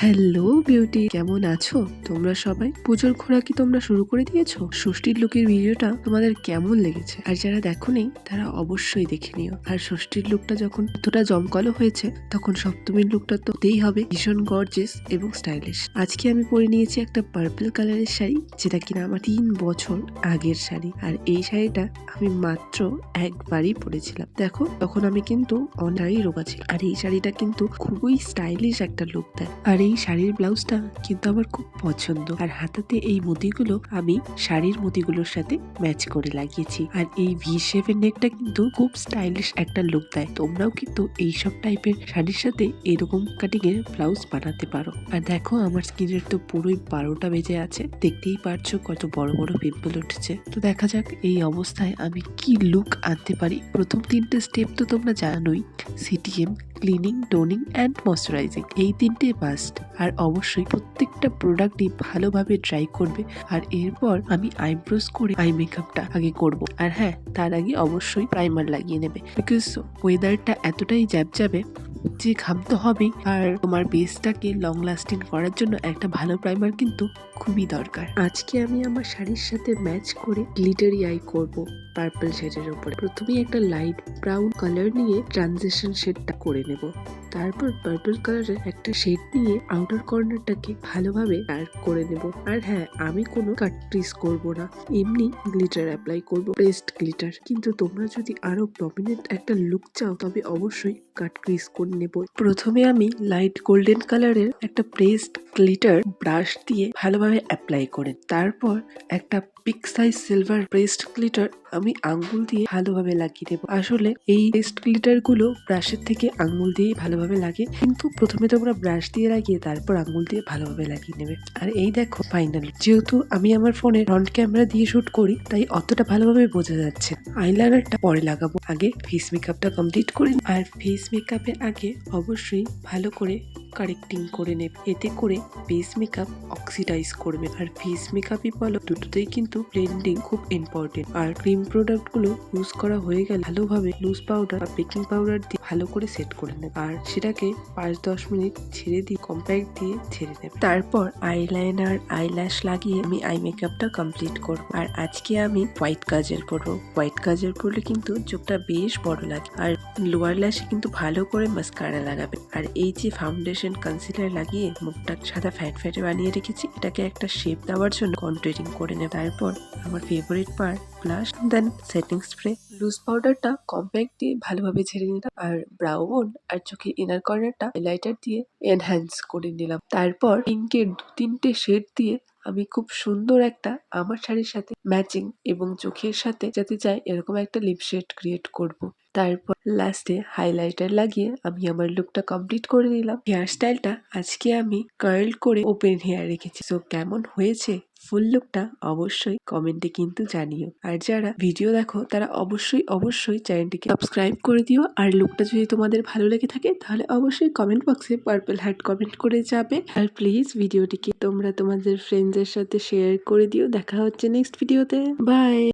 Hello beauty, কেমন আছো তোমরা সবাই? পুজোর ঘোরা কি তোমরা শুরু করে দিয়েছো? ষষ্ঠীর লুকের ভিডিওটা তোমাদের কেমন লেগেছে? আর যারা দেখোনি তারা অবশ্যই দেখে নিও। আর ষষ্ঠীর লুকটা যখন এতটা জমকালো হয়েছে, তখন সপ্তমীর লুকটা তো হতেই হবে ভীষণ গর্জিয়াস এবং স্টাইলিশ। আজকে আমি পরে নিয়েছি একটা পার্পল কালারের শাড়ি, যেটা কিনা আমার 3 বছর আগের শাড়ি। আর এই শাড়িটা আমি মাত্র একবারই পরেছিলাম। দেখো, তখন আমি কিন্তু অনেকটাই রোগা ছিল। আর এই শাড়িটা কিন্তু খুবই স্টাইলিশ একটা লুক দেয়। আর এই শাড়ির ব্লাউজটা কিন্তু আমার খুব পছন্দ। আর হাতাতে এই মতিগুলো আমি শাড়ির মতিগুলোর সাথে ম্যাচ করে লাগিয়েছি। আর এই ভি শেপের নেকটা কিন্তু খুব স্টাইলিশ একটা লুক দেয়। তোমরাও কিন্তু এইসব টাইপের শাড়ির সাথে এরকম কাটিং এর ব্লাউজ বানাতে পারো। আর দেখো, আমার স্কিনের তো পুরোই 12টা বেজে আছে। দেখতেই পারছো কত বড় বড় পিম্পল উঠেছে। তো দেখা যাক এই অবস্থায় আমি কি লুক আনতে পারি। প্রথম 3টে স্টেপ তো তোমরা জানোই, CTM, cleaning, toning and moisturising, এই 3টে মাস্ট। আর অবশ্যই প্রত্যেকটা প্রোডাক্টই ভালোভাবে ট্রাই করবে। আর এরপর আমি আইব্রোজ করে আই মেকআপটা আগে করব। আর হ্যাঁ, তার আগে অবশ্যই প্রাইমার লাগিয়ে নেবে, বিকজ ওয়েদারটা এতটাই যাবে যে ঘামতে হবেই। আর তোমার বেসটাকে লং লাস্টিং করার জন্য একটা ভালো প্রাইমার কিন্তু খুবই দরকার। আজকে আমি আমার শাড়ির সাথে ম্যাচ করে গ্লিটারি আই করব পার্পল শেডের উপরে। প্রথমেই একটা লাইট ব্রাউন কালার নিয়ে ট্রানজিশন শেডটা করে নেব। তারপর পার্পল কালারের একটা শেড নিয়ে আউটার কর্নারটাকে ভালোভাবে ডার্ক করে নেব। আর হ্যাঁ, আমি কোনো কাট ট্রিস করব না, এমনি গ্লিটার অ্যাপ্লাই করব, পেস্ট গ্লিটার। কিন্তু তোমরা যদি আরো প্রমিনেন্ট একটা লুক চাও, তবে অবশ্যই কাট ক্রিজ করে নেব। প্রথমে আমি লাইট গোল্ডেন কালারের একটা পেস্ট গ্লিটার ব্রাশ দিয়ে ভালোভাবে অ্যাপ্লাই করে, তারপর একটা big size silver paste glitter আমি আঙ্গুল দিয়ে ভালোভাবে লাগিয়ে দেবো। আসলে এই পেস্ট গ্লিটার গুলো ব্রাশের থেকে আঙ্গুল দিয়েই ভালোভাবে লাগে, কিন্তু প্রথমে তোমরা ব্রাশ দিয়ে লাগিয়ে তারপর আঙ্গুল দিয়ে ভালোভাবে লাগিয়ে নেবে। আর এই দেখো ফাইনালি, যেহেতু আমি আমার ফোনে ফ্রন্ট ক্যামেরা দিয়ে শুট করি, তাই অতটা ভালোভাবে বোঝা যাচ্ছে। আইলাইনারটা পরে লাগাবো, আগে ফেস মেকআপটা কমপ্লিট করি। আর ফেস মেকআপের আগে অবশ্যই ভালো করে কারেক্টিং করে নেবে, এতে করে ফেস মেকআপ অক্সিডাইজ করবে। আর ফেস মেকআপই বলো, দুটোতেই কিন্তু ব্লেন্ডিং খুব ইম্পর্টেন্ট। আর ক্রিম প্রোডাক্ট গুলো ইউজ করা হয়ে গেলে ভালোভাবে লুজ পাউডার বা বেকিং পাউডার দিয়ে ভালো করে সেট করে নেবে। আর সেটাকে 5-10 মিনিট ছেড়ে দিয়ে কম্প্যাক্ট দিয়ে ছেড়ে নেবে। তারপর আইলাইনার, আইল্যাশ লাগিয়ে আমি আই মেকআপটা কমপ্লিট করব। আর আজকে আমি হোয়াইট কাজল পরবো। হোয়াইট কাজল পরলে কিন্তু চোখটা বেশ বড় লাগে। আর লোয়ার ল্যাশে কিন্তু ভালো করে মাস্কারা লাগাবে। আর এই যে ফাউন্ডেশন কনসিলার লাগিয়ে মুখটা সাদা ফ্যাট ফ্যাটে বানিয়ে রেখেছি, এটাকে একটা শেপ দেওয়ার জন্য কন্ট্যুরিং করে নেব। তারপর আমার ফেভারিট পার্ট, ব্লাশ, দেন সেটিং স্প্রে। লুজ পাউডারটা কম্প্যাক্ট দিয়ে ভালোভাবে ঝেড়ে নিলাম। আর ব্রাউ বোন আর চোখের ইনার কর্নারটা হাইলাইটার দিয়ে এনহ্যান্স করে নিলাম। তারপর পিঙ্কের 2-3টে শেড দিয়ে আমি খুব সুন্দর একটা আমার শাড়ির সাথে ম্যাচিং এবং চোখের সাথে যাতে যায় এরকম একটা লিপ শেড ক্রিয়েট করব। তারপর লাস্টে হাইলাইটার লাগিয়ে আমি আমার লুকটা কমপ্লিট করে নিলাম। হেয়ার স্টাইলটা আজকে আমি কার্ল করে ওপেন হেয়ার রেখেছি। সো কেমন হয়েছে ফুল লুকটা অবশ্যই কমেন্টে কিন্তু জানিও। আর যারা ভিডিও দেখো তারা অবশ্যই চ্যানেলটিকে সাবস্ক্রাইব করে দিও। আর লুকটা যদি তোমাদের ভালো লেগে থাকে, তাহলে অবশ্যই কমেন্ট বক্সে পার্পল হার্ট কমেন্ট করে যাবে। আর প্লিজ ভিডিওটিকে তোমরা তোমাদের ফ্রেন্ডসদের সাথে শেয়ার করে দিও। দেখা হচ্ছে নেক্সট ভিডিওতে। বাই।